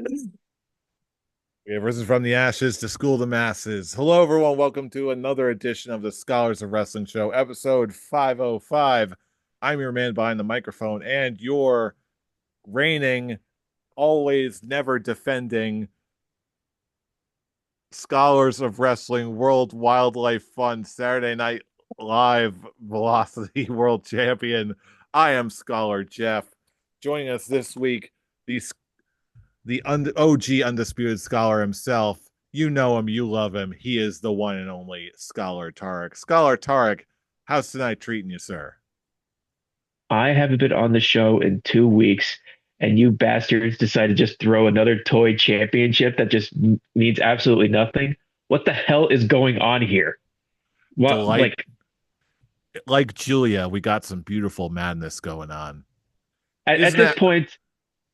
We have risen from the ashes to school the masses. Hello, everyone. Welcome to another edition of the Scholars of Wrestling Show, episode 505. I'm your man behind the microphone and your reigning, always never defending Scholars of Wrestling World Wildlife Fun Saturday Night Live Velocity World Champion. I am Scholar Jeff. Joining us this week, the OG undisputed scholar himself. You know him, you love him. He is the one and only Scholar Tarek. Scholar Tarek, how's tonight treating you, sir? I haven't been on the show in 2 weeks, and you bastards decide to just throw another toy championship that just means absolutely nothing. What the hell is going on here? What, Delight, like, like Julia, we got some beautiful madness going on. at, at Isn't this that? point,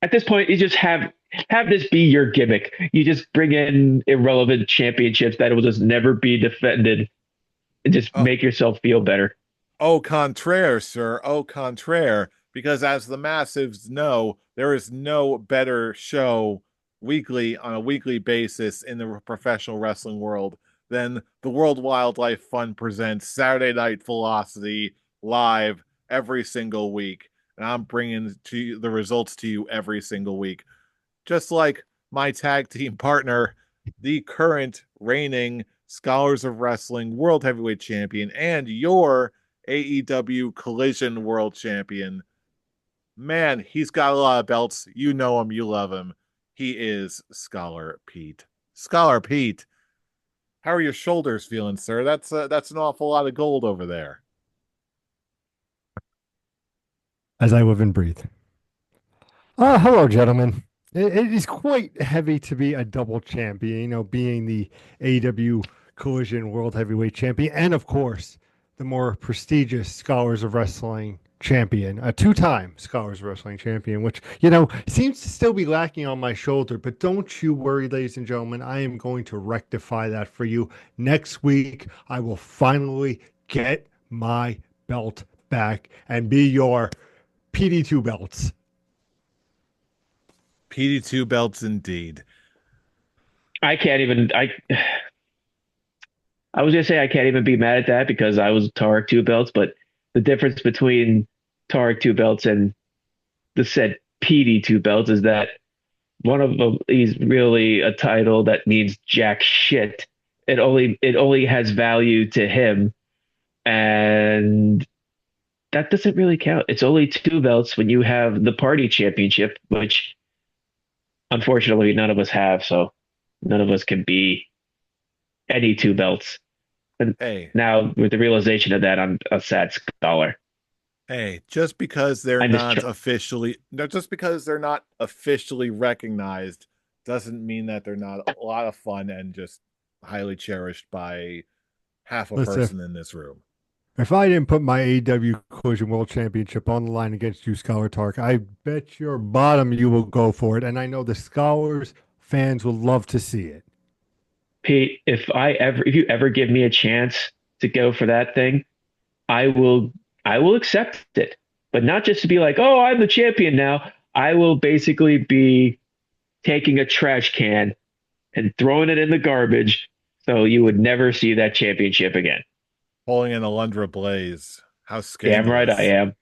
at this point, you just have this be your gimmick. You just bring in irrelevant championships that will just never be defended and just Oh, make yourself feel better. au contraire, sir. Au contraire. Because as the massives know, there is no better show weekly on a weekly basis in the professional wrestling world than the World Wildlife Fund presents Saturday Night Velocity live every single week. And I'm bringing the results to you every single week. Just like my tag team partner, the current reigning Scholars of Wrestling World Heavyweight Champion and your AEW Collision World Champion. Man, he's got a lot of belts. You know him, you love him. He is Scholar Pete. Scholar Pete, how are your shoulders feeling, sir? That's an awful lot of gold over there. As I live and breathe. Hello, gentlemen. It is quite heavy to be a double champion, being the AW Collision World Heavyweight Champion, and of course, the more prestigious Scholars of Wrestling champion, a two-time Scholars of Wrestling champion, which, seems to still be lacking on my shoulder. But don't you worry, ladies and gentlemen, I am going to rectify that for you. Next week, I will finally get my belt back and be your PD2 belts. PD2 belts indeed. I can't even. I was gonna say I can't even be mad at that because I was Tarek two belts, but the difference between Tarek two belts and the said PD two belts is that one of them is really a title that means jack shit. It only has value to him, and that doesn't really count. It's only two belts when you have the party championship, which unfortunately none of us have, so none of us can be any two belts. And Hey, now with the realization of that, I'm a sad scholar. hey, just because they're I miss not officially, no, just because they're not officially recognized doesn't mean that they're not a lot of fun and just highly cherished by half a Listen, person in this room. if I didn't put my AEW Collision World Championship on the line against you, Scholar Tark, I bet your bottom you will go for it. And I know the Scholars fans will love to see it. Pete. If you ever give me a chance to go for that thing, I will I will accept it. But not just to be like, oh, I'm the champion now. I will basically be taking a trash can and throwing it in the garbage so you would never see that championship again. Pulling in Alundra Blaze. How Damn right I scandalous. am.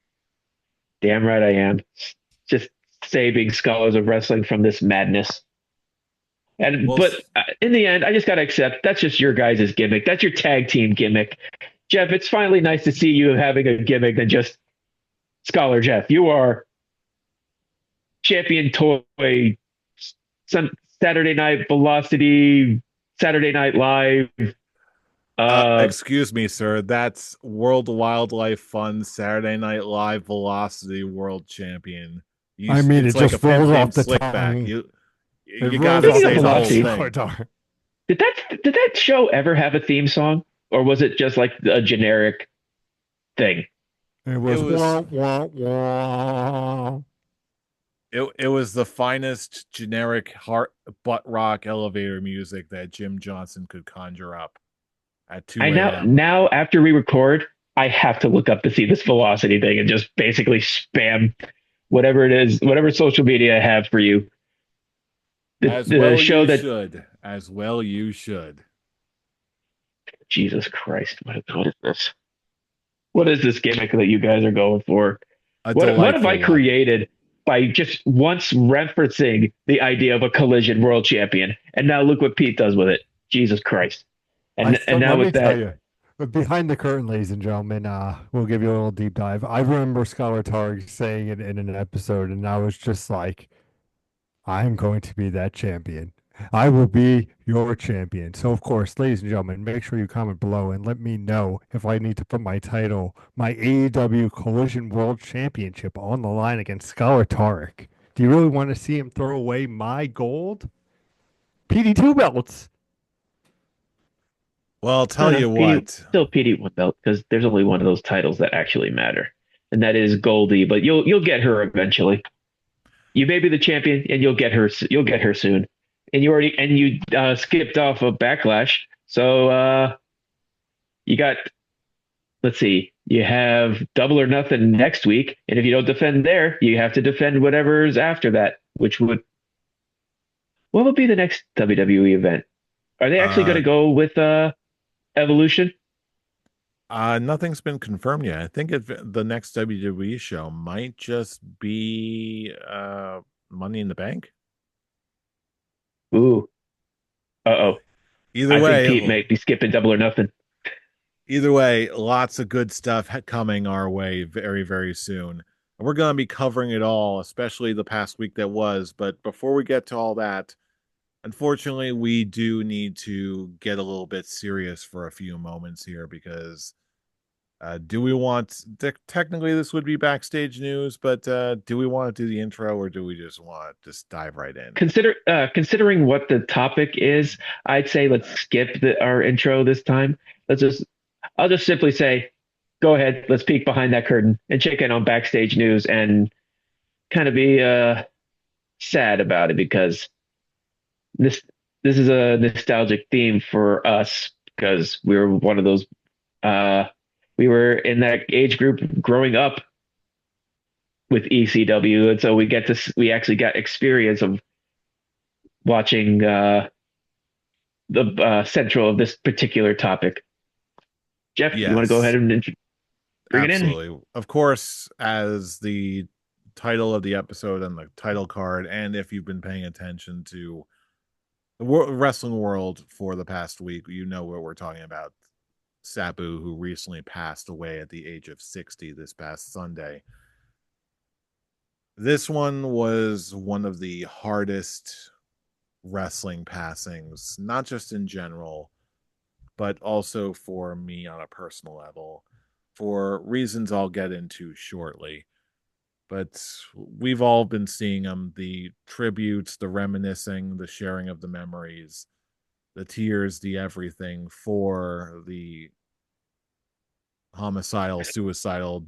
Damn right I am. Just saving scholars of wrestling from this madness. And Well, but in the end, I just gotta accept that's just your guys' gimmick. That's your tag team gimmick. Jeff, it's finally nice to see you having a gimmick than just Scholar Jeff. You are champion toy Sun, Saturday Night Velocity, Saturday Night Live. Uh, excuse me, sir. That's World Wildlife Fund Saturday Night Live Velocity World Champion. I mean, It's it like a just pimp rolls off named the Slickback. tongue. It You rolls gotta off Speaking of the say the tongue, whole Velocity, Scholar thing. Tark. did that show ever have a theme song, or was it just like a generic thing? It It was was wah, wah, wah. it was the finest generic heart butt rock elevator music that Jim Johnson could conjure up at I 2 now a.m. now after we record, I have to look up to see this Velocity thing and just basically spam whatever it is, whatever social media I have for you. As the well show you that should. As well you should. Jesus Christ, what is this? What is this gimmick that you guys are going for? A What have I delightful one. created by just once referencing the idea of a collision world champion? And now look what Pete does with it. Jesus Christ. I And still, now let me with tell that, you, but behind the curtain, ladies and gentlemen, we'll give you a little deep dive. I remember Scholar Targ saying it in an episode, and I was just like, I'm going to be that champion. I will be your champion. So, of course, ladies and gentlemen, make sure you comment below and let me know if I need to put my title, my AEW Collision World Championship, on the line against Scholar Tarek. Do you really want to see him throw away my gold? PD2 belts. Well, I'll no, tell no, you PD, what. still PD1 belt because there's only one of those titles that actually matter. And that is Goldie, but you'll get her eventually. You may be the champion and you'll get her soon. And you skipped off of Backlash. So you got, let's see, you have Double or Nothing next week, and if you don't defend there, you have to defend whatever's after that, which would what would be the next WWE event? Are they actually going Uh to go with Evolution? nothing's been confirmed yet. I think the next WWE show might just be Money in the Bank. Ooh, uh-oh. Either I think way, Pete might be skipping Double or Nothing. lots of good stuff coming our way very, very soon. And we're going to be covering it all, especially the past week that was. But before we get to all that, unfortunately, we do need to get a little bit serious for a few moments here because do we want technically this would be backstage news, but do we want to do the intro or do we just want to just dive right in? Considering what the topic is, I'd say let's skip our intro this time. I'll just simply say, go ahead, let's peek behind that curtain and check in on backstage news and kind of be sad about it because this this is a nostalgic theme for us because we were one of those uh we were in that age group growing up with ECW, and so we actually got experience of watching the central of this particular topic. Jeff, you want to go ahead Yes, and bring it in? absolutely. Of course, as the title of the episode and the title card, and if you've been paying attention to the wrestling world for the past week, you know what we're talking about. Sabu, who recently passed away at the age of 60 this past Sunday. This one was one of the hardest wrestling passings, not just in general, but also for me on a personal level, for reasons I'll get into shortly. But we've all been seeing them, the tributes, the reminiscing, the sharing of the memories, the tears, the everything for the homicidal, suicidal,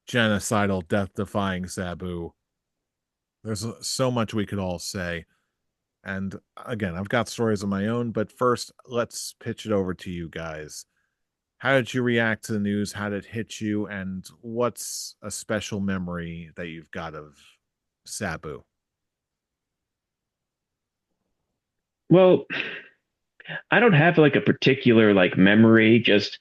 genocidal, death defying Sabu. There's so much we could all say. And again, I've got stories of my own, but first, let's pitch it over to you guys. How did you react to the news? How did it hit you? And what's a special memory that you've got of Sabu? Well, I don't have like a particular like memory, just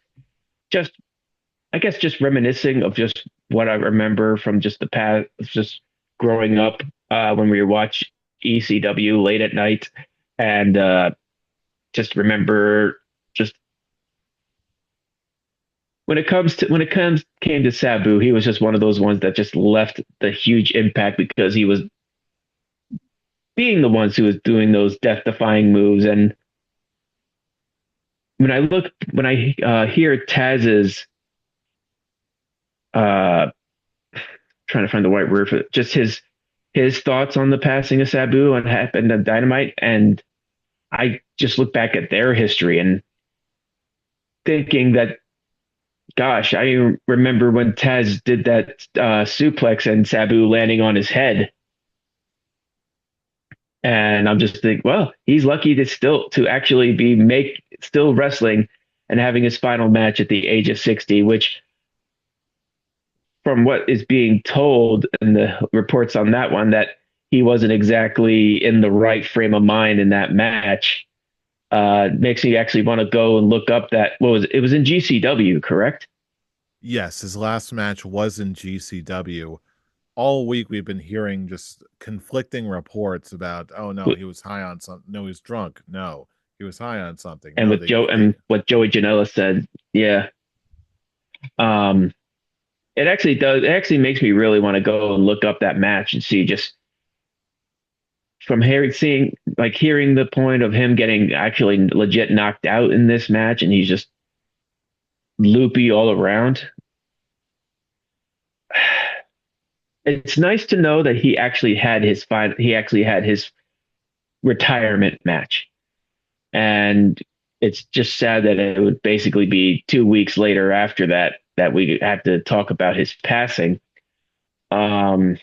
I guess just reminiscing of just what I remember from just the past, just growing up when we watch ECW late at night, and just remember just when it comes came to Sabu, he was just one of those ones that just left the huge impact because he was being the ones who was doing those death defying moves. And when I hear Taz's uh trying to find the right word for it, just his thoughts on the passing of Sabu and happened at Dynamite, and I just look back at their history and thinking that, gosh, I remember when Taz did that suplex and Sabu landing on his head, and I'm just thinking, well, he's lucky to actually be make still wrestling and having his final match at the age of 60, which from what is being told in the reports on that one, that he wasn't exactly in the right frame of mind in that match. Makes me actually want to go and look up that what was it was in GCW, correct? Yes, his last match was in GCW. All week we've been hearing just conflicting reports about, oh no, he was high on something. No, he was drunk. No, he was high on something. And No, with Joe they and what Joey Janela said, yeah. Um, it actually makes me really want to go and look up that match and see just from hearing the point of him getting actually legit knocked out in this match and he's just loopy all around. It's nice to know that he actually had his retirement match. And it's just sad that it would basically be 2 weeks later after that we had to talk about his passing. Um,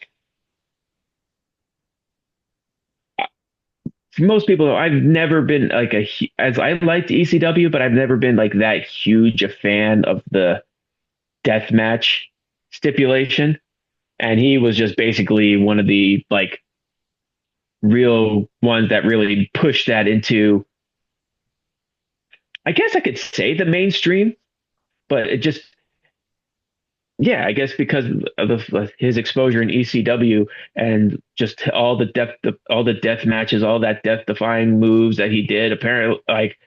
for most people, I've never been like as I liked ECW, but I've never been like that huge a fan of the death match stipulation. And he was just basically one of the like real ones that really pushed that into, I guess I could say the mainstream, but it just, yeah, I guess because of his exposure in ECW and just all the death matches, all that death defying moves that he did. Apparently, like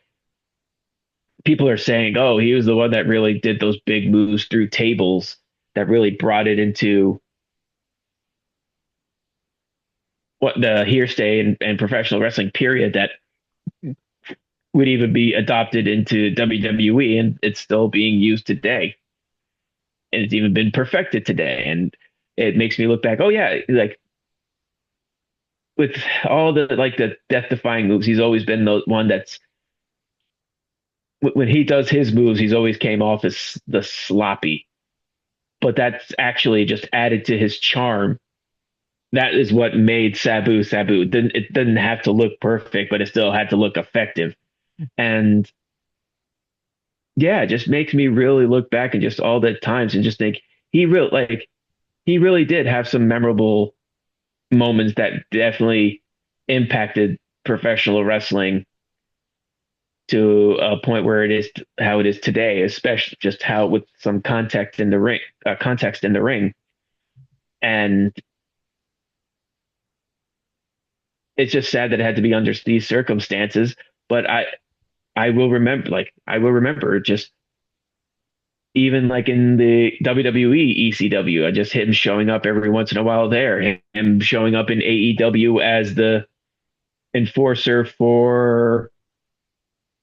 people are saying, oh, he was the one that really did those big moves through tables that really brought it into what the hearsay and professional wrestling period that would even be adopted into WWE, and it's still being used today. And it's even been perfected today. And it makes me look back, oh yeah, like with all the like the death defying moves, he's always been the one that's when he does his moves, he's always came off as the sloppy. But that's actually just added to his charm. That is what made Sabu Sabu. It didn't have to look perfect, but it still had to look effective. And yeah, it just makes me really look back and just all the times and just think he really did have some memorable moments that definitely impacted professional wrestling to a point where it is how it is today, especially just how with some context in the ring. And it's just sad that it had to be under these circumstances. But I will remember just even like in the WWE ECW, I just him showing up every once in a while there, him showing up in AEW as the enforcer for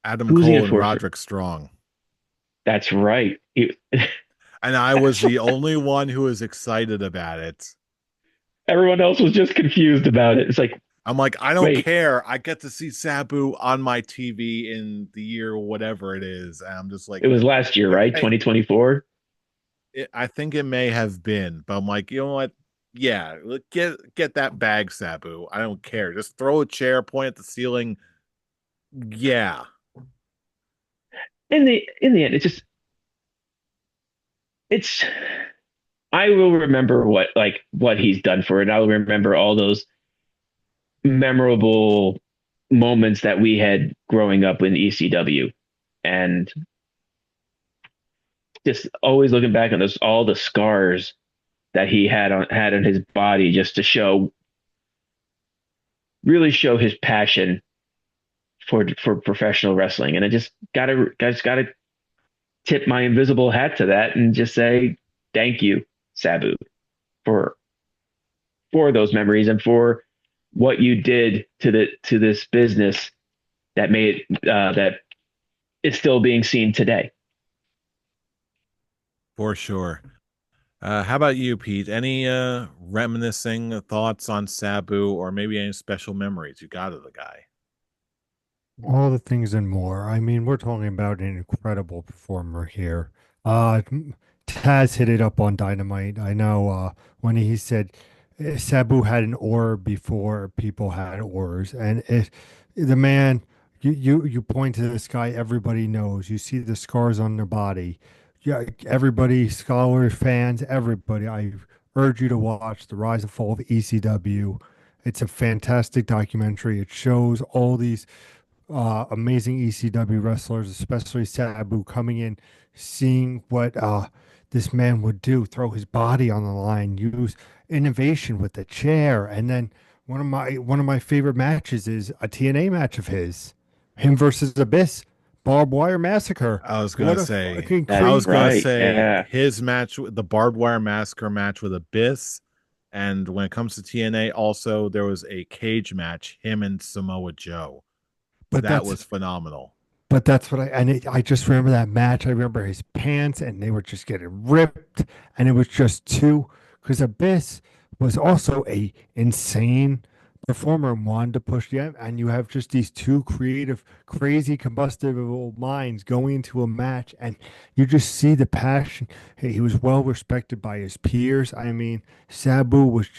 Adam who's the Cole and enforcer? Roderick Strong. That's right. And I was the only one who was excited about it. Everyone else was just confused about it. It's like, I'm like, I don't wait, care. I get to see Sabu on my TV in the year whatever it is. And I'm just like, it was last year, right? okay. 2024. I think it may have been, but I'm like, you know what? Yeah, get that bag, Sabu. I don't care. Just throw a chair, point at the ceiling. Yeah, In the end, it's I will remember what he's done for it. I'll remember all those memorable moments that we had growing up in ECW, and just always looking back on those all the scars that he had on his body, just to really show his passion for professional wrestling. And I just gotta tip my invisible hat to that and just say thank you, Sabu, for those memories and for what you did to this business that made that is still being seen today. for sure. How about you, Pete? Any reminiscing thoughts on Sabu or maybe any special memories you got of the guy? All the things and more. I mean, we're talking about an incredible performer here. Taz hit it up on Dynamite. I know when he said Sabu had an aura before people had auras, and the man, you point to this guy, everybody knows. You see the scars on their body. Yeah, everybody, scholars, fans, everybody. I urge you to watch The Rise and Fall of ECW. It's a fantastic documentary. It shows all these amazing ECW wrestlers, especially Sabu, coming in, seeing what this man would do, throw his body on the line, use innovation with the chair, and then one of my favorite matches is a TNA match of his, him versus Abyss, barbed wire massacre. I was gonna What a say, fucking That's I was crazy! gonna right. say Yeah. his match, the barbed wire massacre match with Abyss, and when it comes to TNA, also there was a cage match, him and Samoa Joe. But That that's was phenomenal. But that's what I just remember that match. I remember his pants and they were just getting ripped. And it was just too, because Abyss was also a insane performer and wanted to push the, and you have just these two creative, crazy combustible minds going into a match and you just see the passion. Hey, he was well respected by his peers. I mean, Sabu was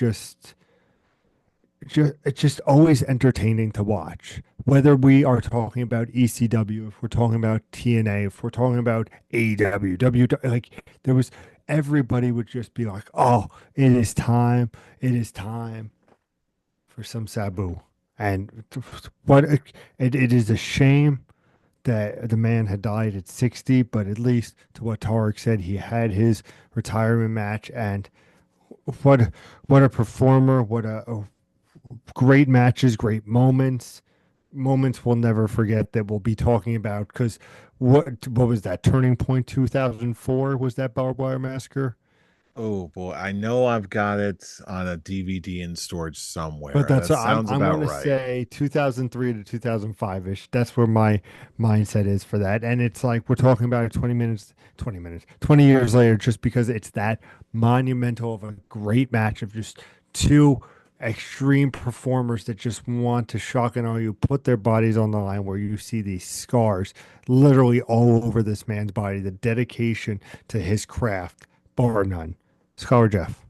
it's just always entertaining to watch. Whether we are talking about ECW, if we're talking about TNA, if we're talking about AEW, like there was everybody would just be like, "Oh, it is time for some Sabu." And it is a shame that the man had died at 60, but at least to what Tarek said, he had his retirement match and what what a performer, what a great matches, great moments, moments we'll never forget that we'll be talking about. Because what was that turning point? 2004 was that barbed wire massacre? Oh boy, I know I've got it on a DVD in storage But somewhere. that's That sounds I'm about going to right. say 2003 to 2005 ish. That's where my mindset is for that. And it's like we're talking about it 20 minutes, 20 years later, just because it's that monumental of a great match of just two extreme performers that just want to shock and awe you, put their bodies on the line, where you see these scars literally all over this man's body, the dedication to his craft, bar none. Scholar Jeff.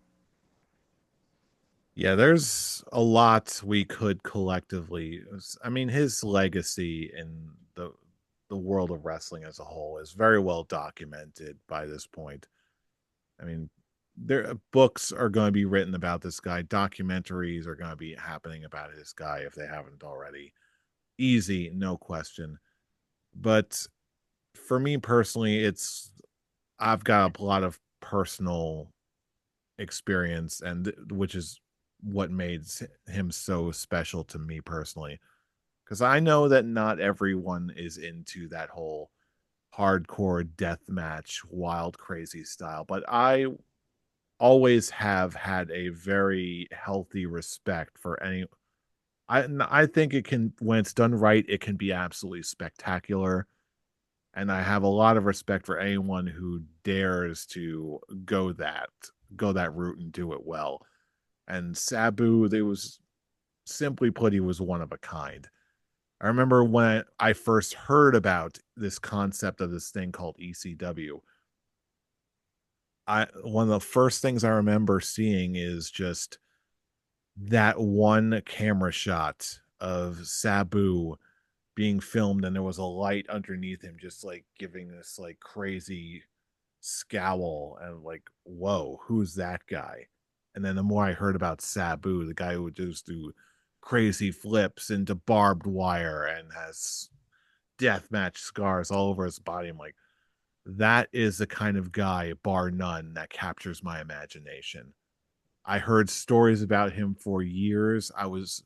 Yeah, there's a lot we could collectively. I mean, his legacy in the world of wrestling as a whole is very well documented by this point. I mean, there books are going to be written about this guy, documentaries are going to be happening about this guy if they haven't already. Easy, no question. But for me personally, it's I've got a lot of personal experience and which is what made him so special to me personally because I know that not everyone is into that whole hardcore death match wild crazy style, but I always have had a very healthy respect for any I think it can when it's done right it can be absolutely spectacular, and I have a lot of respect for anyone who dares to go that route and do it well. And Sabu, there was simply put, he was one of a kind. I remember when I first heard about this concept of this thing called ECW. I One of the first things I remember seeing is just that one camera shot of Sabu being filmed, and there was a light underneath him, just like giving this like crazy scowl, and like, whoa, who's that guy? And then the more I heard about Sabu, the guy who would just do crazy flips into barbed wire and has death match scars all over his body, I'm like, that is the kind of guy, bar none, that captures my imagination. I heard stories about him for years. I was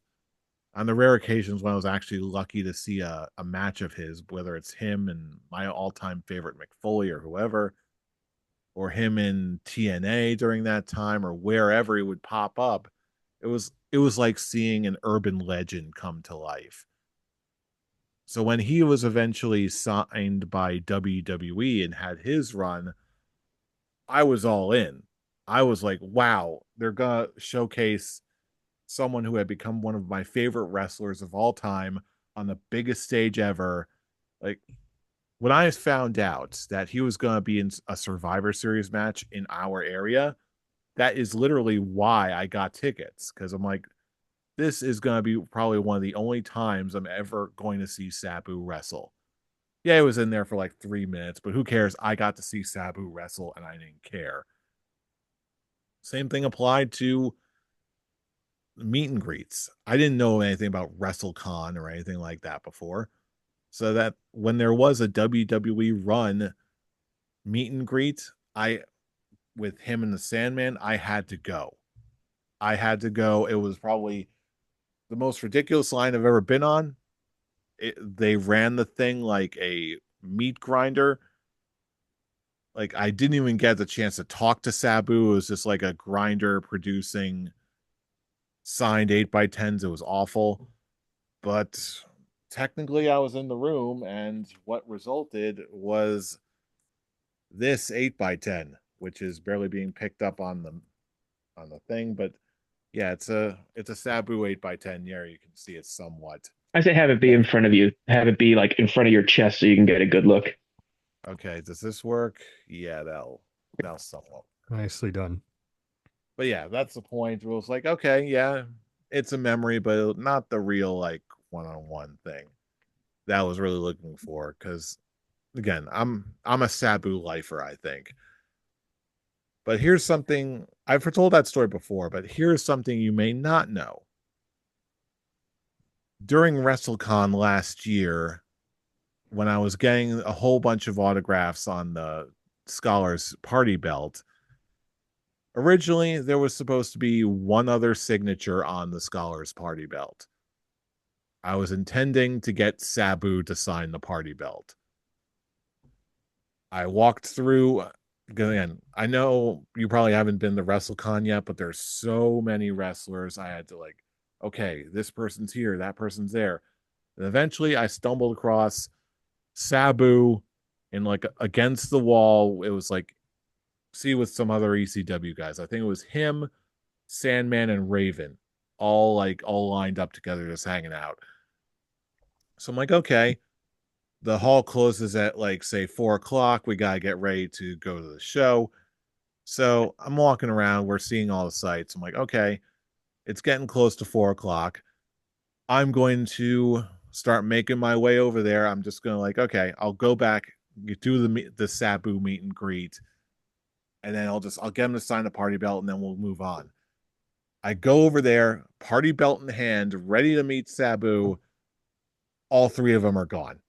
on the rare occasions when I was actually lucky to see a match of his, whether it's him and my all time favorite McFoley or whoever, or him in TNA during that time or wherever he would pop up, it was like seeing an urban legend come to life. So when he was eventually signed by WWE and had his run, I was all in. I was like, wow, they're gonna showcase someone who had become one of my favorite wrestlers of all time on the biggest stage ever. Like when I found out that he was going to be in a Survivor Series match in our area, that is literally why I got tickets because I'm like, this is going to be probably one of the only times I'm ever going to see Sabu wrestle. Yeah, it was in there for like 3 minutes, but who cares? I got to see Sabu wrestle and I didn't care. Same thing applied to meet and greets. I didn't know anything about WrestleCon or anything like that before. So that when there was a WWE run meet and greet, I with him and the Sandman, I had to go. I had to go. It was probably the most ridiculous line I've ever been on. They ran the thing like a meat grinder. Like I didn't even get the chance to talk to Sabu. It was just like a grinder producing signed 8x10s. It was awful. But technically I was in the room, and what resulted was this 8x10, which is barely being picked up on the thing, but yeah, it's a Sabu 8x10. Yeah, you can see it somewhat. I say have it be in front of you. Have it be like in front of your chest so you can get a good look. Okay, does this work? Yeah, that'll somewhat. Nicely done. But yeah, that's the point. It was like, okay, yeah, it's a memory, but not the real like one-on-one thing that I was really looking for. Because again, I'm a Sabu lifer, I think. But here's something I've told that story before, but here's something you may not know. During WrestleCon last year, when I was getting a whole bunch of autographs on the Scholars Party belt, originally there was supposed to be one other signature on the Scholars Party belt. I was intending to get Sabu to sign the party belt. I walked through. Again, I know you probably haven't been to WrestleCon yet, but there's so many wrestlers. I had to like, okay, this person's here, that person's there. And eventually I stumbled across Sabu in like against the wall. It was like, see, with some other ECW guys. I think it was him, Sandman, and Raven, all lined up together, just hanging out. So I'm like, okay, the hall closes at like say 4 o'clock. We gotta get ready to go to the show. So I'm walking around. We're seeing all the sights. I'm like, okay, it's getting close to 4 o'clock. I'm going to start making my way over there. I'm just gonna like, okay, I'll go back, do the Sabu meet and greet, and then I'll get him to sign the party belt, and then we'll move on. I go over there, party belt in hand, ready to meet Sabu. All three of them are gone.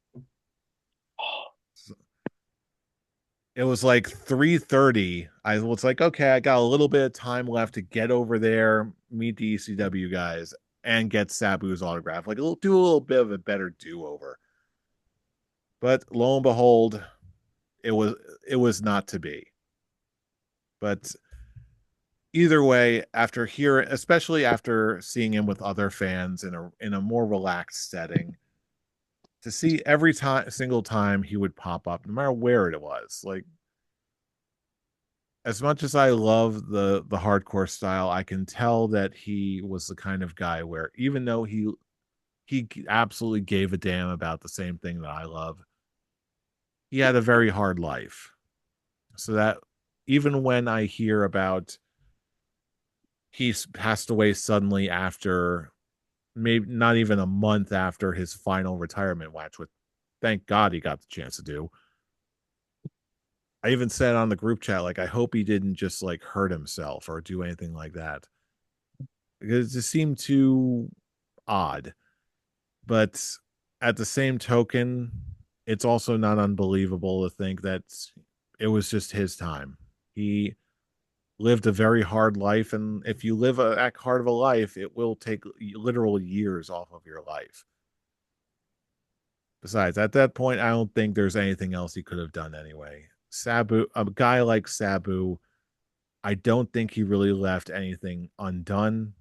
It was like 3:30. I was like, okay, I got a little bit of time left to get over there, meet the ECW guys, and get Sabu's autograph. Like, do a little bit of a better do-over. But lo and behold, it was it was not to be. But either way, after hearing, especially after seeing him with other fans in a more relaxed setting, to see every time single time he would pop up, no matter where it was, like as much as I love the hardcore style, I can tell that he was the kind of guy where even though he absolutely gave a damn about the same thing that I love, he had a very hard life. So that even when I hear about he's passed away suddenly after maybe not even a month after his final retirement match, with thank God he got the chance to do. I even said on the group chat, like, I hope he didn't just like hurt himself or do anything like that. Because it just seemed too odd. But at the same token, it's also not unbelievable to think that it was just his time. He lived a very hard life, and if you live that hard of a life, it will take literal years off of your life. Besides, at that point, I don't think there's anything else he could have done anyway. Sabu, a guy like Sabu, I don't think he really left anything undone.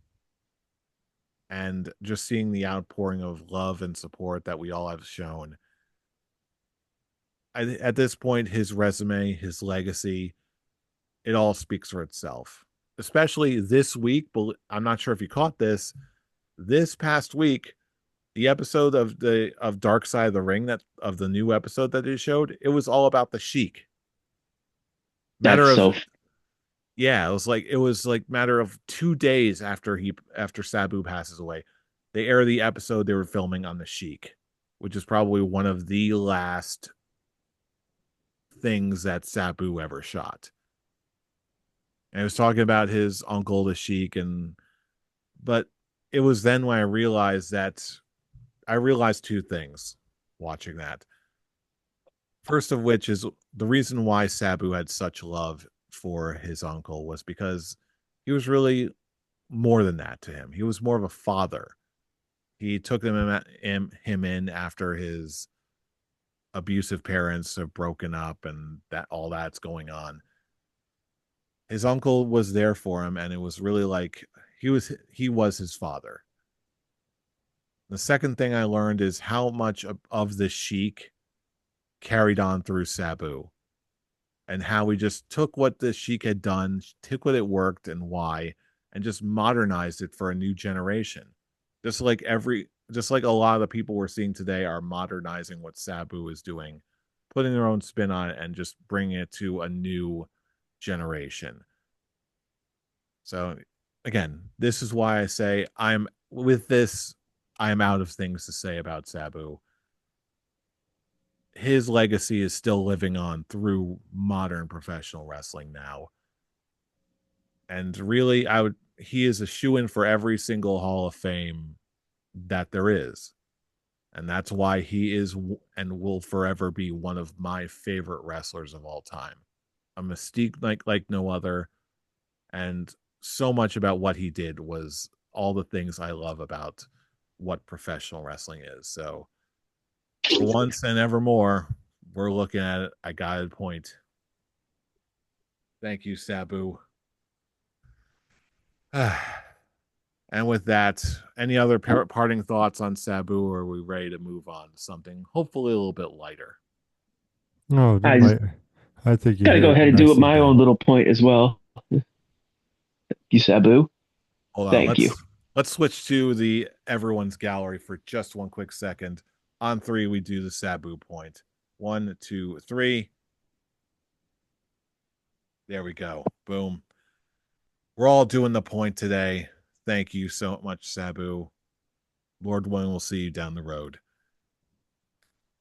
And just seeing the outpouring of love and support that we all have shown, at this point, his resume, his legacy, it all speaks for itself. Especially this week, but I'm not sure if you caught this. This past week, the episode of Dark Side of the Ring, that of the new episode that they showed, it was all about the Sheik. That's Matter of so Yeah, it was like matter of 2 days after Sabu passes away. They air the episode they were filming on the Sheik, which is probably one of the last things that Sabu ever shot. And it was talking about his uncle, the Sheik, but it was then when I realized two things watching that. First of which is the reason why Sabu had such love for his uncle was because he was really more than that to him. He was more of a father. He took him in after his abusive parents have broken up and that all that's going on. His uncle was there for him, and it was really like he was his father. The second thing I learned is how much of the Sheik carried on through Sabu, and how we just took what the Sheik had done, took what it worked and why, and just modernized it for a new generation. Just like a lot of the people we're seeing today are modernizing what Sabu is doing, putting their own spin on it and just bringing it to a new generation. So again, this is why I say I am out of things to say about Sabu. His legacy is still living on through modern professional wrestling now. And really, he is a shoe in for every single Hall of Fame that there is. And that's why he is and will forever be one of my favorite wrestlers of all time. A mystique like no other, and so much about what he did was all the things I love about what professional wrestling is. So for once and evermore, we're looking at it. I got a point. Thank you, Sabu. And with that, any other parting thoughts on Sabu, or are we ready to move on to something hopefully a little bit lighter? No, that I just might. I think you got to hit go it ahead and do nicely my own there. little point as well. You Sabu. Hold on, Thank you. let's switch to the everyone's gallery for just one quick second. On three, we do the Sabu point. One, two, three. There we go. Boom. We're all doing the point today. Thank you so much, Sabu. Lord willing, we'll see you down the road.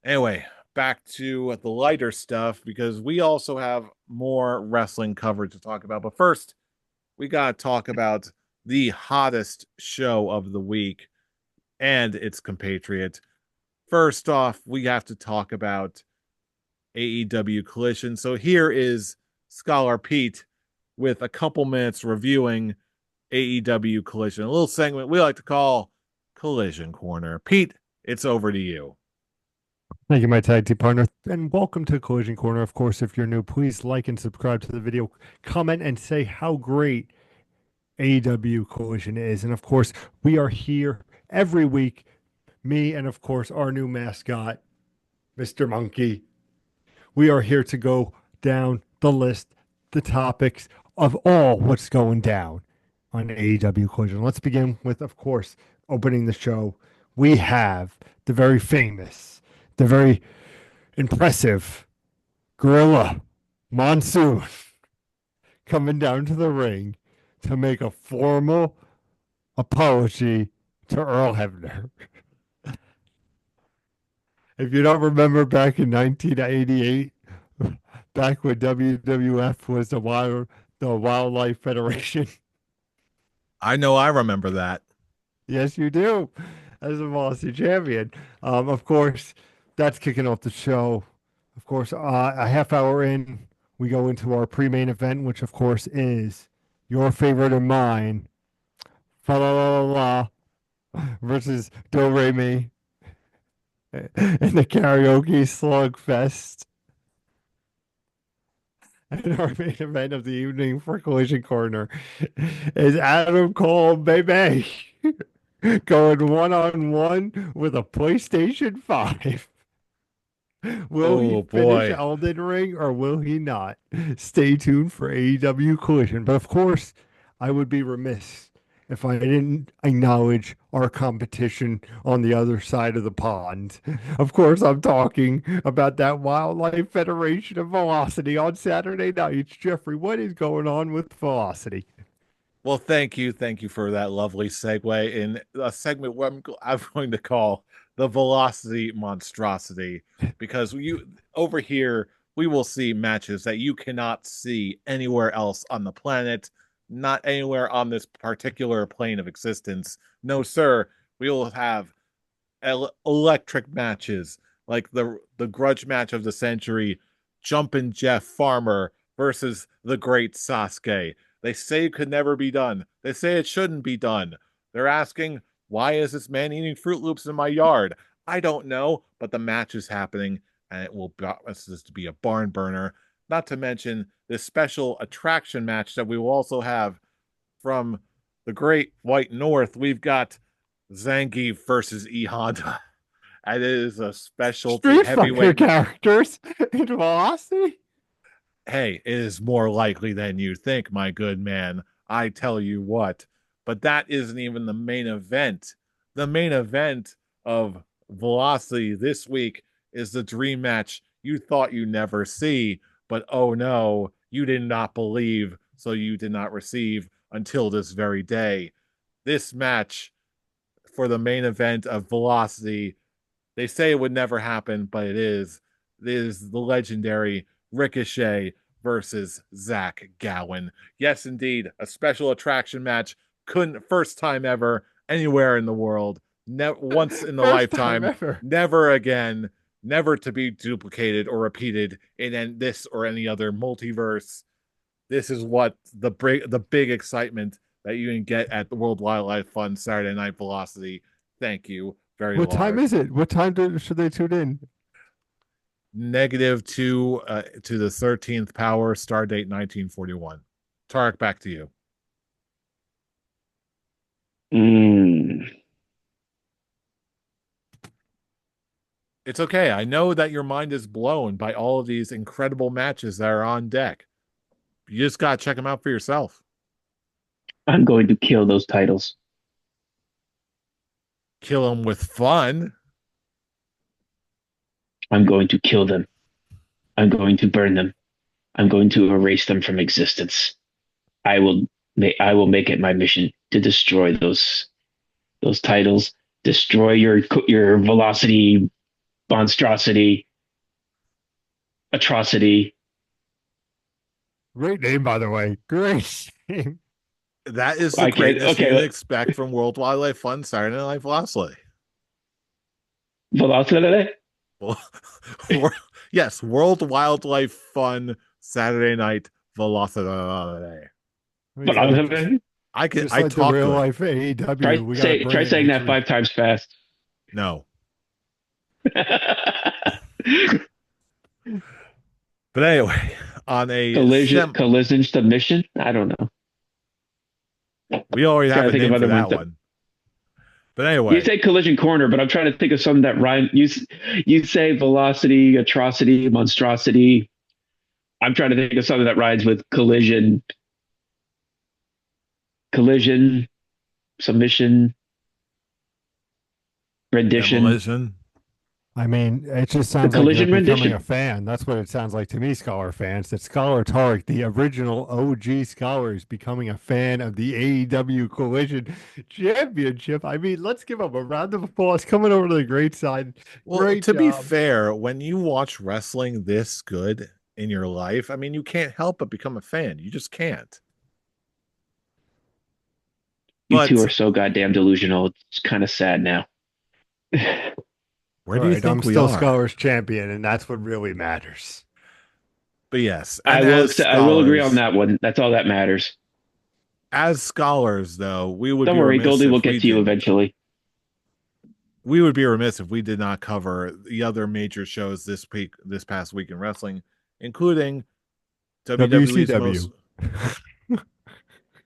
Anyway, back to the lighter stuff because we also have more wrestling coverage to talk about. But first, we got to talk about the hottest show of the week and its compatriot. First off, we have to talk about AEW Collision. So here is Scholar Pete with a couple minutes reviewing AEW Collision, a little segment we like to call Collision Corner. Pete, it's over to you. Thank you, my tag team partner, and welcome to Collision Corner. Of course, if you're new, please like and subscribe to the video, comment, and say how great AEW Collision is. And of course, we are here every week, me and of course our new mascot, Mr. Monkey. We are here to go down the list, the topics of all what's going down on AEW Collision. Let's begin with, of course, opening the show. We have the very famous, the very impressive Gorilla Monsoon coming down to the ring to make a formal apology to Earl Hebner. If you don't remember back in 1988, back when WWF was the Wildlife Federation. I know I remember that. Yes, you do, as a Velocity champion. Of course, that's kicking off the show. Of course, a half hour in, we go into our pre-main event, which of course is your favorite and mine, Fa La La La La versus Do Re Mi in the karaoke slugfest. And our main event of the evening for Collision Corner is Adam Cole, baby, going one on one with a PlayStation 5. Will he Oh finish boy. Elden Ring or will he not? Stay tuned for AEW Collision. But of course, I would be remiss if I didn't acknowledge our competition on the other side of the pond. Of course, I'm talking about that Wildlife Federation of Velocity on Saturday nights. Jeffrey, what is going on with Velocity? Well, thank you for that lovely segue in a segment where I'm going to call the Velocity Monstrosity, because you over here we will see matches that you cannot see anywhere else on the planet. not anywhere on this particular plane of existence. No, sir. We will have electric matches like the grudge match of the century, Jumpin' Jeff Farmer versus the Great Sasuke. They say it could never be done. They say it shouldn't be done. They're asking, why is this man eating Fruit Loops in my yard? I don't know, but the match is happening, and it will promise this to be a barn burner. Not to mention this special attraction match that we will also have from the Great White North. We've got Zangief versus E Honda. And it is a specialty Street Fighter heavyweight. characters in Velocity. Hey, it is more likely than you think, my good man. I tell you what. But that isn't even the main event. The main event of Velocity this week is the dream match you thought you never see, but oh no, you did not believe, so you did not receive until this very day. This match for the main event of Velocity, they say it would never happen, but it is. It is the legendary Ricochet versus Zach Gowen. Yes, indeed, a special attraction match. Couldn't first time ever anywhere in the world. Once in a First time lifetime. ever. Never again. Never to be duplicated or repeated in this or any other multiverse. This is what the big excitement that you can get at the World Wildlife Fund Saturday Night Velocity. Thank you very What time large. is it? What time should they tune in? -2 to the 13th power, star date 1941. Tarek, back to you. Mm. It's okay. I know that your mind is blown by all of these incredible matches that are on deck. You just got to check them out for yourself. I'm going to kill those titles. Kill them with fun. I'm going to kill them. I'm going to burn them. I'm going to erase them from existence. I will make it my mission to destroy those titles, destroy your velocity, monstrosity, atrocity. Great name, by the way. Great name. That is the I can't. greatness you can Okay, expect from World Wildlife Fund Saturday Night Velocity. velocity. Well, yes, World Wildlife Fun Saturday Night Velocity. He's like, just I like the talk real good. life AEW, we got to bring Try in saying that each 5 times fast. No. But anyway, on a Collision submission. I don't know. we already have Trying to a think of name for other that ones. one. But You anyway, say collision corner, but I'm trying to think of something that rhyme. You say velocity, atrocity, monstrosity. I'm trying to think of something that rhymes with collision, submission, rendition. demolition. I mean, it just The sounds like you're collision becoming rendition. a fan. That's what it sounds like to me, Scholar fans. That Scholar Tarek, the original OG Scholar, is becoming a fan of the AEW Collision Championship. I mean, let's give him a round of applause coming over to the great side. Well, Great to be job. fair, when you watch wrestling this good in your life, I mean, you can't help but become a fan. You just can't. You two But are so goddamn delusional. It's kind of sad now. where All do you right, I'm think we still are? Scholar's champion, and that's what really matters. But yes, and as I will agree on scholars, that one. That's all that matters. though, we would Don't be worry, remiss Goldie will if get we to you didn't. eventually. We would be remiss if we did not cover the other major shows this past week in wrestling, including WWE's WCW. most.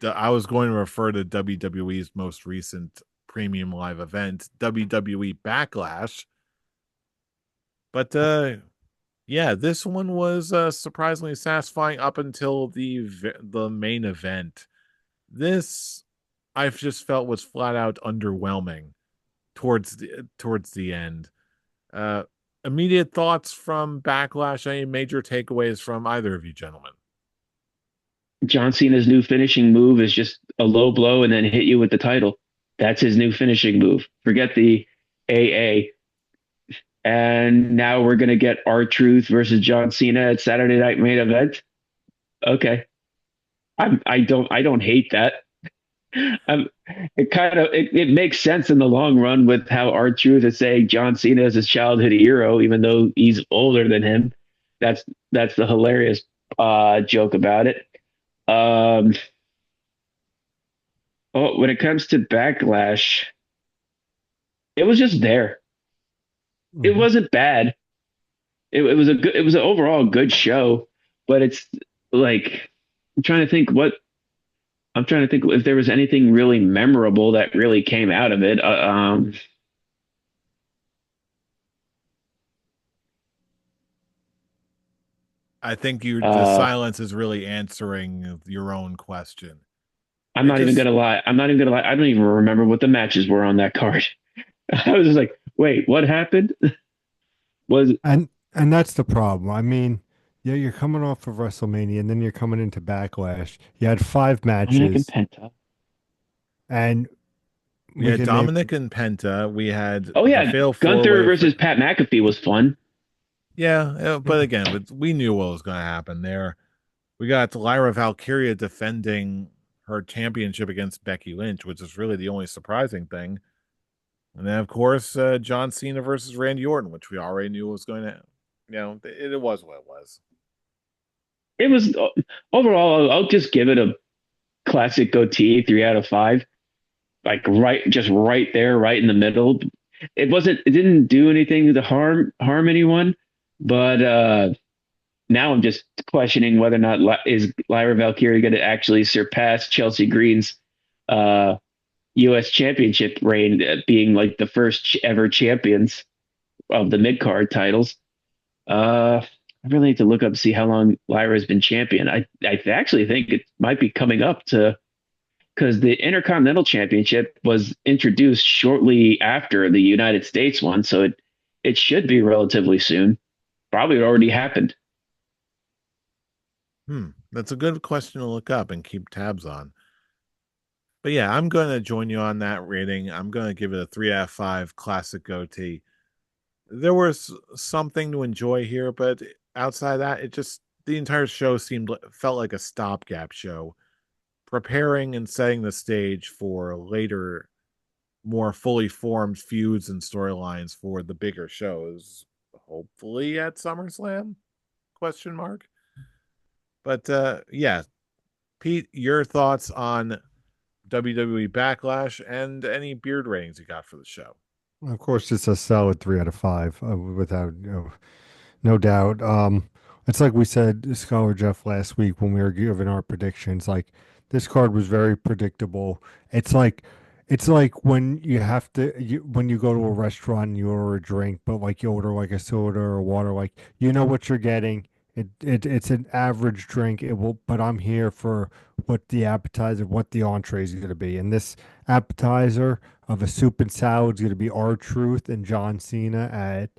I was going to refer to WWE's most recent premium live event, WWE Backlash. But yeah, this one was surprisingly satisfying up until the main event. This I've just felt was flat out underwhelming towards the end. Uh, Immediate thoughts from Backlash? Any major takeaways from either of you gentlemen? John Cena's new finishing move is just a low blow and then hit you with the title. That's his new finishing move. Forget the AA. And now we're gonna get R-Truth versus John Cena at Saturday Night Main Event. Okay. I don't hate that. Um, it makes sense in the long run with how R-Truth is saying John Cena is his childhood hero, even though he's older than him. That's that's the hilarious joke about it. Um, oh, when it comes to Backlash, it was just there. It Mhm. wasn't bad. It was a good. It was an overall good show, but it's like I'm trying to think what I'm trying to think if there was anything really memorable that really came out of it. I think the Uh, silence is really answering your own question. I'm It not even just gonna lie. I'm not even gonna lie. I don't even remember what the matches were on that card. I was just like, wait, what happened? Was And that's the problem. I mean, yeah, you're coming off of WrestleMania and then you're coming into Backlash. You had five Dominic and matches, Penta? and we we had can name. Dominic and Penta, we had Oh the yeah, fatal four Gunther way versus for Pat McAfee was fun. yeah, but Yeah. again, we knew what was going to happen there. We got Lyra Valkyria defending her championship against Becky Lynch, which is really the only surprising thing. And then, of course, John Cena versus Randy Orton, which we already knew was going to, it was what it was. It was overall. I'll just give it a classic goatee, 3 out of 5. Like just right there, right in the middle. It wasn't. It didn't do anything to harm anyone, but now I'm just questioning whether or not is Lyra Valkyrie going to actually surpass Chelsea Green's uh, U.S. Championship reign, being like the first ever champions of the mid card titles. I really need to look up and see how long Lyra has been champion. I actually think it might be coming up to because the Intercontinental Championship was introduced shortly after the United States one, so it should be relatively soon. Probably already happened. That's a good question to look up and keep tabs on. But yeah, I'm going to join you on that rating. I'm going to give it a 3 out of 5 classic goatee. There was something to enjoy here, but outside of that, the entire show felt like a stopgap show, preparing and setting the stage for later, more fully formed feuds and storylines for the bigger shows, hopefully at SummerSlam? Question mark. But yeah, Pete, your thoughts on WWE Backlash and any beard ratings you got for the show? Of course, it's a solid 3 out of 5, without no doubt. It's like we said, Scholar Jeff, last week when we were giving our predictions. Like this card was very predictable. It's like it's like when when you go to a restaurant and you order a drink, but like you order like a soda or water, like you know what you're getting. It's an average drink. It will, but I'm here for what the appetizer, what the entree is going to be. And this appetizer of a soup and salad is going to be R-Truth and John Cena at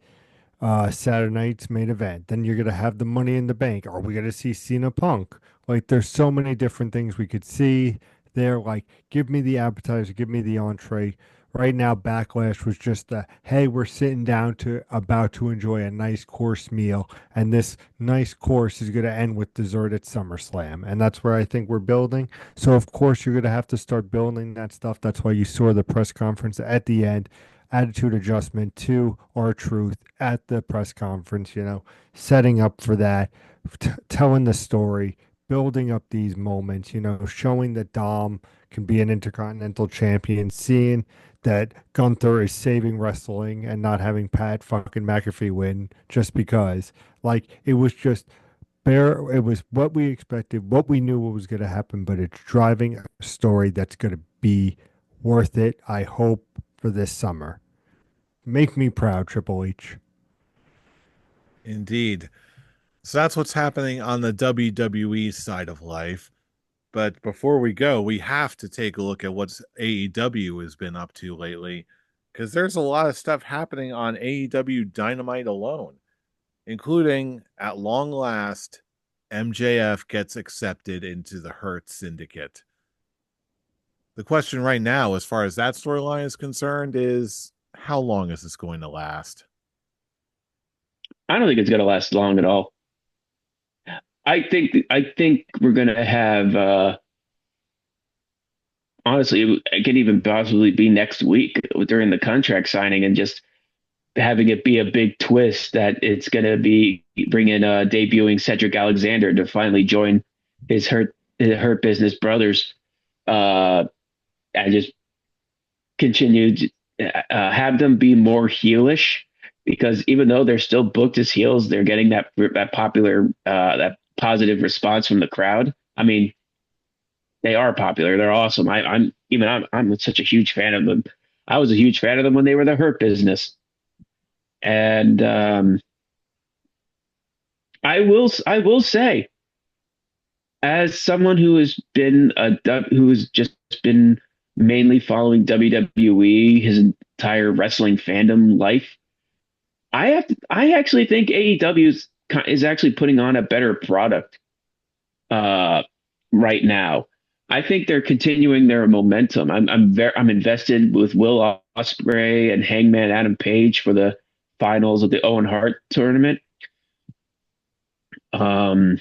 Saturday night's main event. Then you're gonna have the Money in the Bank. Are we gonna see Cena Punk? Like, there's so many different things we could see there. Like, give me the appetizer, give me the entree. Right now, Backlash was just the hey, we're sitting down to about to enjoy a nice course meal, and this nice course is gonna end with dessert at SummerSlam, and that's where I think we're building. So of course you're gonna have to start building that stuff. That's why you saw the press conference at the end attitude adjustment to R-Truth at the press conference, setting up for that, telling the story, building up these moments, showing that Dom can be an intercontinental champion, seeing that Gunther is saving wrestling and not having Pat fucking McAfee win just because. Like, it was just it was what we expected, what we knew what was going to happen, but it's driving a story that's going to be worth it, I hope, for this summer. Make me proud, Triple H. Indeed. So that's what's happening on the WWE side of life. But before we go, we have to take a look at what AEW has been up to lately, because there's a lot of stuff happening on AEW Dynamite alone, including, at long last, MJF gets accepted into the Hurt Syndicate. The question right now, as far as that storyline is concerned, is how long is this going to last? I don't think it's gonna last long at all. I think we're gonna have honestly, it could even possibly be next week during the contract signing and just having it be a big twist that it's gonna be bringing debuting Cedric Alexander to finally join his Hurt Business brothers and just continue to have them be more heelish because even though they're still booked as heels, they're getting that positive response from the crowd. I mean, they are popular. They're awesome. I'm such a huge fan of them. I was a huge fan of them when they were the Hurt Business, and I will say, as someone who has just been mainly following WWE his entire wrestling fandom life, I actually think AEW is actually putting on a better product uh, right now. I think they're continuing their momentum. I'm invested with Will Ospreay and Hangman Adam Page for the finals of the Owen Hart tournament. Um,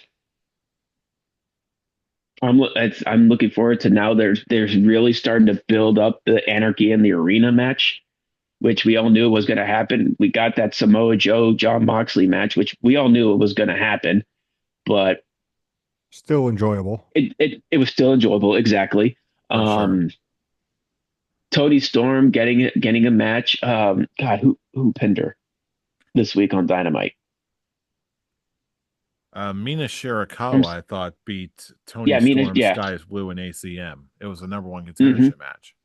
I'm looking forward to now. There's really starting to build up the Anarchy in the Arena match, which we all knew was going to happen. We got that Samoa Joe John Moxley match, which we all knew it was going to happen, but Still enjoyable it was still enjoyable. Exactly. for sure. Um, Tony Storm getting a match. God, who pinned her this week on Dynamite? Mina I'm, Shirakawa, I thought, beat Tony yeah, I mean, Storm, yeah. Skies Blue, and ACM. It was a number one hmm contendership match.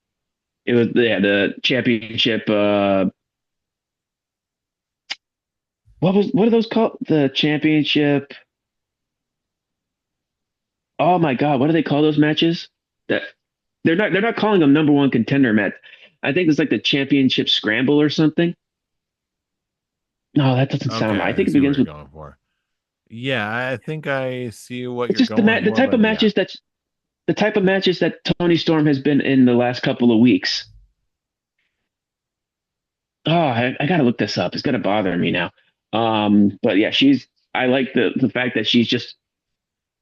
It was the championship. What are those called? The championship. Oh my God, what do they call those matches? That they're not calling them number one contender match. I think it's like the championship scramble or something. No, that doesn't sound right. I Okay, I think it see what begins you're with going for. Yeah, I think I see what it's you're just going the for, type of but yeah. matches that Tony Storm has been in the last couple of weeks. Oh, I gotta look this up. It's gonna bother me now. But yeah, I like the fact that she's just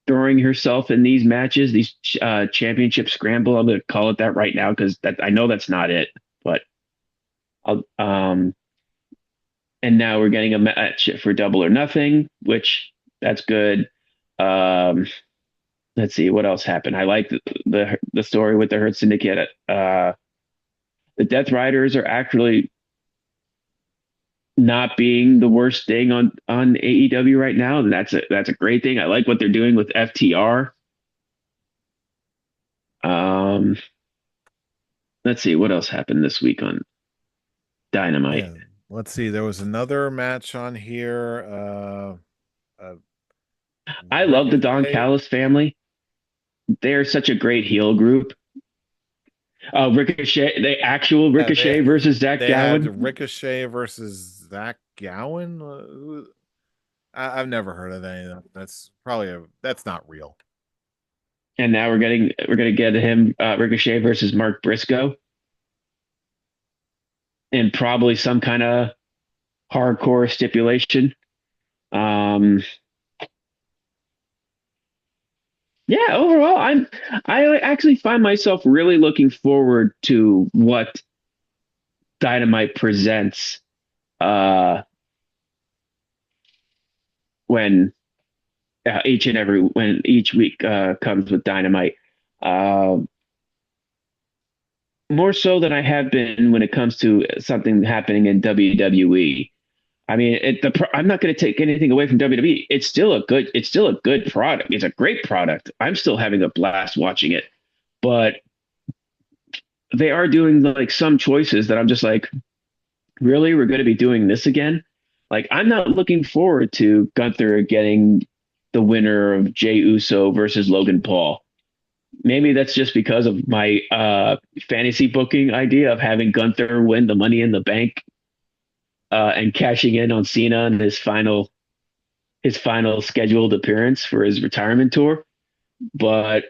throwing herself in these matches, these championship scramble. I'm gonna call it that right now because that I know that's not it, but I'll and now we're getting a match for Double or Nothing, which that's good. Um, let's see what else happened. I like the story with the Hurt Syndicate. The Death Riders are actually not being the worst thing on AEW right now, and that's a great thing. I like what they're doing with FTR. Um, let's see what else happened this week on Dynamite. Yeah. Let's see. There was another match on here. I love the Don Ricochet. Callis family. They're such a great heel group. Ricochet, the actual Yeah, Ricochet versus Zach they had Gowen. Ricochet versus Zach Gowen. I've never heard of any of them. That's not real. And now we're gonna get him Ricochet versus Mark Briscoe and probably some kind of hardcore stipulation. Um, yeah, overall, I actually find myself really looking forward to what Dynamite presents uh, when when each week comes with Dynamite. Uh, More so than I have been when it comes to something happening in WWE. I mean, I'm not going to take anything away from WWE. It's still a good product. It's a great product. I'm still having a blast watching it, but they are doing like some choices that I'm just like, really, we're going to be doing this again. Like, I'm not looking forward to Gunther getting the winner of Jey Uso versus Logan Paul. Maybe that's just because of my fantasy booking idea of having Gunther win the Money in the Bank and cashing in on Cena in his final scheduled appearance for his retirement tour. But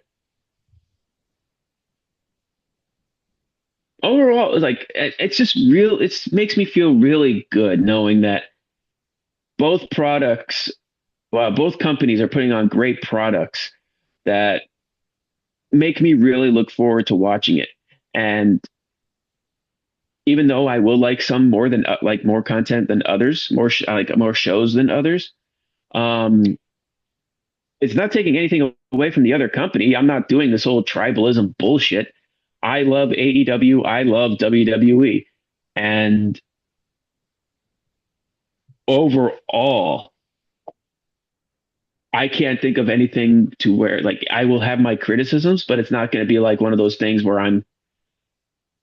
overall, like it's just real. It makes me feel really good knowing that both products. Well, both companies are putting on great products that make me really look forward to watching it. And even though I will like some more than like more content than others, like more shows than others, um, it's not taking anything away from the other company. I'm not doing this whole tribalism bullshit. I love AEW. I love WWE. And overall, I can't think of anything to where like I will have my criticisms, but it's not going to be like one of those things where I'm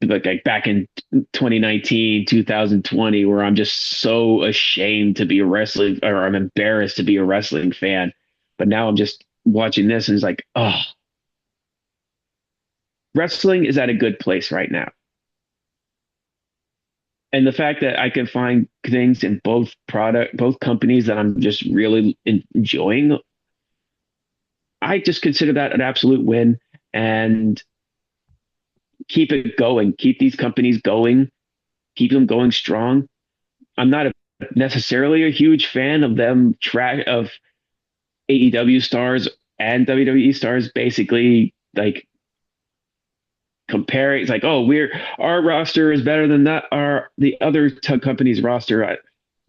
like back in 2019, 2020, where I'm just so ashamed to be a wrestling or I'm embarrassed to be a wrestling fan. But now I'm just watching this and it's like, oh, wrestling is at a good place right now. And the fact that I can find things in both companies that I'm just really enjoying, I just consider that an absolute win and keep it going, keep these companies going, keep them going strong. I'm not necessarily a huge fan of them track of AEW stars and WWE stars basically like comparing. It's like, oh, we're our roster is better than that our the other company's roster.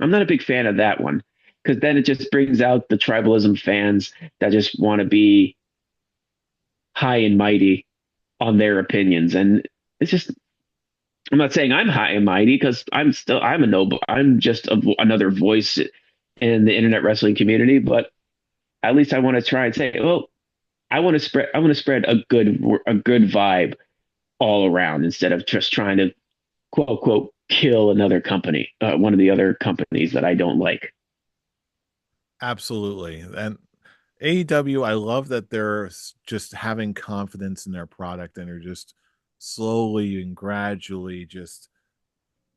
I'm not a big fan of that one because then it just brings out the tribalism fans that just want to be high and mighty on their opinions, and it's just. I'm not saying I'm high and mighty because I'm a noble. I'm just another voice in the internet wrestling community, but at least I want to try and say, well, I want to spread a good vibe all around instead of just trying to quote unquote kill another company, one of the other companies that I don't like. Absolutely. And AEW, I love that they're just having confidence in their product and they're just slowly and gradually just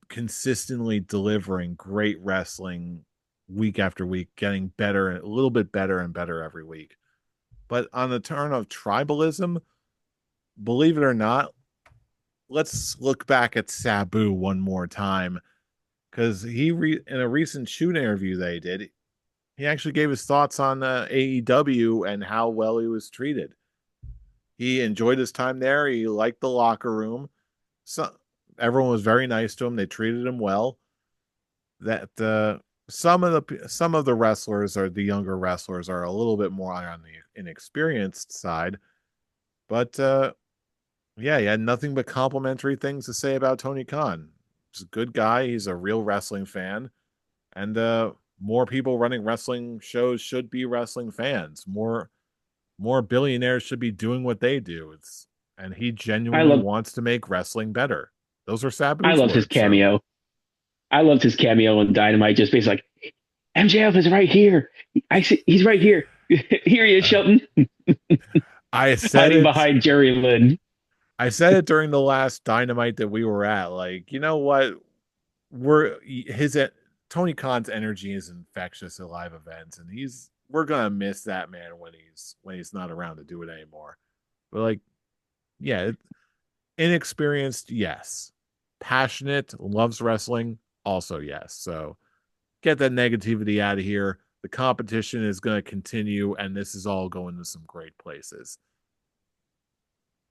consistently delivering great wrestling week after week, getting better, a little bit better and better every week. But on the turn of tribalism, believe it or not, let's look back at Sabu one more time because in a recent shoot interview they did, he actually gave his thoughts on AEW and how well he was treated. He enjoyed his time there. He liked the locker room. So everyone was very nice to him. They treated him well. That some of the wrestlers or the younger wrestlers are a little bit more on the inexperienced side, but yeah, he had nothing but complimentary things to say about Tony Khan. He's a good guy. He's a real wrestling fan, and more people running wrestling shows should be wrestling fans. More billionaires should be doing what they do. It's and he I genuinely love wants to make wrestling better. Those are I Sabu's loved his words. So cameo. I loved his cameo on Dynamite. Just basically like MJF is right here. I see he's right here. Here he is, uh, Shelton, I said hiding it. behind Jerry Lynn. I said it during the last Dynamite that we were at. Like, you know what? We're his Tony Khan's energy is infectious at live events, and we're gonna miss that man when he's not around to do it anymore. But like, yeah, inexperienced, yes. Passionate, loves wrestling, also yes. So get that negativity out of here. The competition is going to continue, and this is all going to some great places.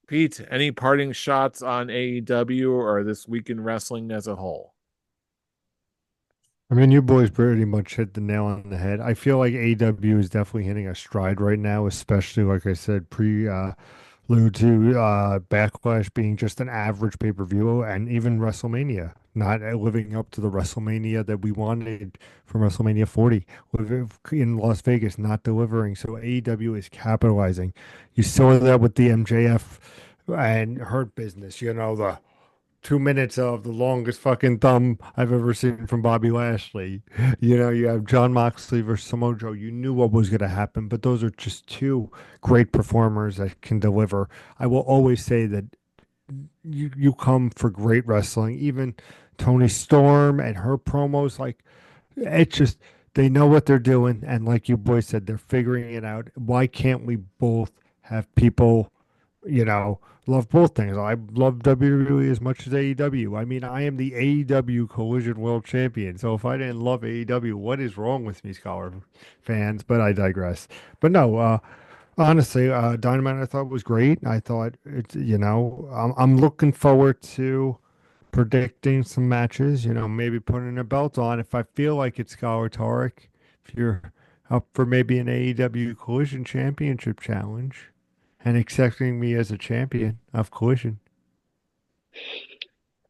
Pete, any parting shots on AEW or this week in wrestling as a whole? I mean, you boys pretty much hit the nail on the head. I feel like AEW is definitely hitting a stride right now, especially like I said, pre allude to Backlash being just an average pay-per-view and even WrestleMania not living up to the WrestleMania that we wanted from WrestleMania 40 in Las Vegas, not delivering. So AEW is capitalizing. You saw that with the MJF and Hurt Business, the 2 minutes of the longest fucking thumb I've ever seen from Bobby Lashley. You have John Moxley versus Samoa Joe. You knew what was going to happen, but those are just two great performers that can deliver. I will always say that you come for great wrestling. Even Tony Storm and her promos, like it's just they know what they're doing, and like you boys said, they're figuring it out. Why can't we both have people you know, love both things. I love WWE as much as AEW. I mean, I am the AEW Collision World Champion. So if I didn't love AEW, what is wrong with me, Scholar fans? But I digress. But no, honestly, Dynamite I thought was great. I thought it's, I'm looking forward to predicting some matches, maybe putting a belt on if I feel like it's Scholar Tarek. If you're up for maybe an AEW Collision Championship challenge and accepting me as a champion of Collision.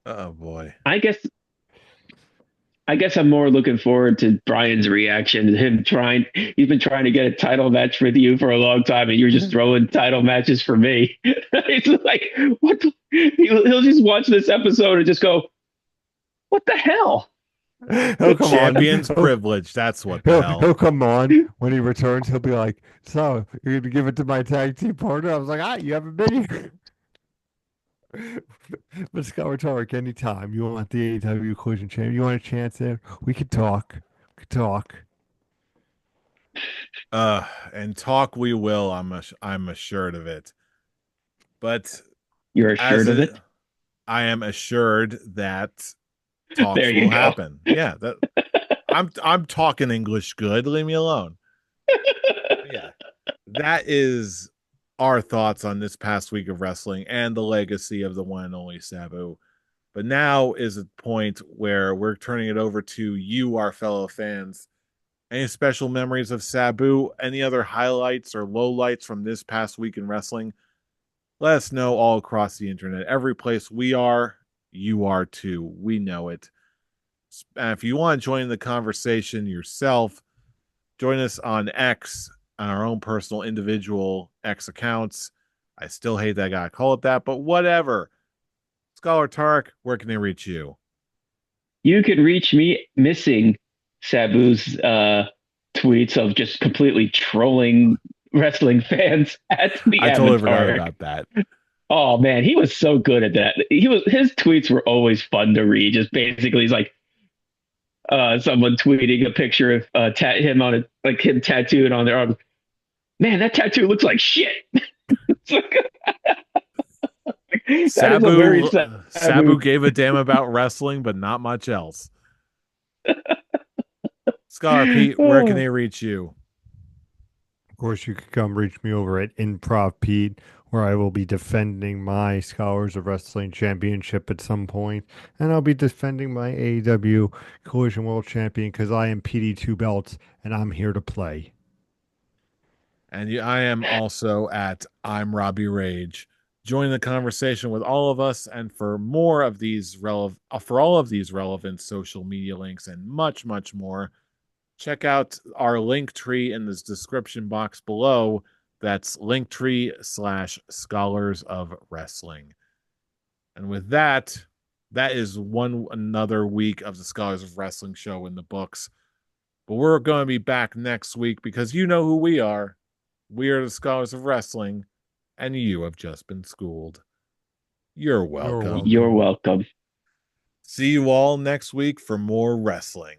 Oh boy. I guess I guess I'm more looking forward to Brian's reaction. Him trying, he's been trying to get a title match with you for a long time, and you're just throwing title matches for me. It's like, what? He'll just watch this episode and just go, "What the hell?" He'll come on. Champion's privilege. That's what the He'll hell. come on when he returns. He'll be like, "So you're gonna give it to my tag team partner?" I was like, "Ah, you haven't been here." But Scott Tarek, anytime you want the AEW Collision Champion, you want a chance there, we could talk. We could talk. And talk we will. I'm assured of it. But You're as assured of it, it. I am assured that There talks you will go. happen. Yeah, that I'm talking English good. Leave me alone. Yeah. That is our thoughts on this past week of wrestling and the legacy of the one and only Sabu. But now is a point where we're turning it over to you, our fellow fans. Any special memories of Sabu? Any other highlights or lowlights from this past week in wrestling? Let us know all across the internet. Every place we are, you are too. We know it. And if you want to join the conversation yourself, join us on X, on our own personal individual X accounts. I still hate that I gotta call it that, but whatever. Scholar Tark, where can they reach you? You could reach me missing Sabu's tweets of just completely trolling wrestling fans at the I totally forgot Avatar. about that. Oh man, he was so good at that. His tweets were always fun to read. Just basically, he's like someone tweeting a picture of him on him tattooed on their arm. Man, that tattoo looks like shit. That is a very Sabu Sabu. gave a damn about wrestling, but not much else. Scholar Pete, where can they reach you? Of course, you could come reach me over at Improv Pete, where I will be defending my Scholars of Wrestling Championship at some point, and I'll be defending my AEW Collision World Champion because I am PD2 belts and I'm here to play. And I am also at I'm Robbie Rage. Join the conversation with all of us, and for more of these for all of these relevant social media links and much, much more, check out our link tree in this description box below. That's linktree/scholars of wrestling. And with that, that is one another week of the Scholars of Wrestling show in the books. But we're going to be back next week because you know who we are. We are the Scholars of Wrestling, and you have just been schooled. You're You're welcome. You're welcome. welcome. See you all next week for more wrestling.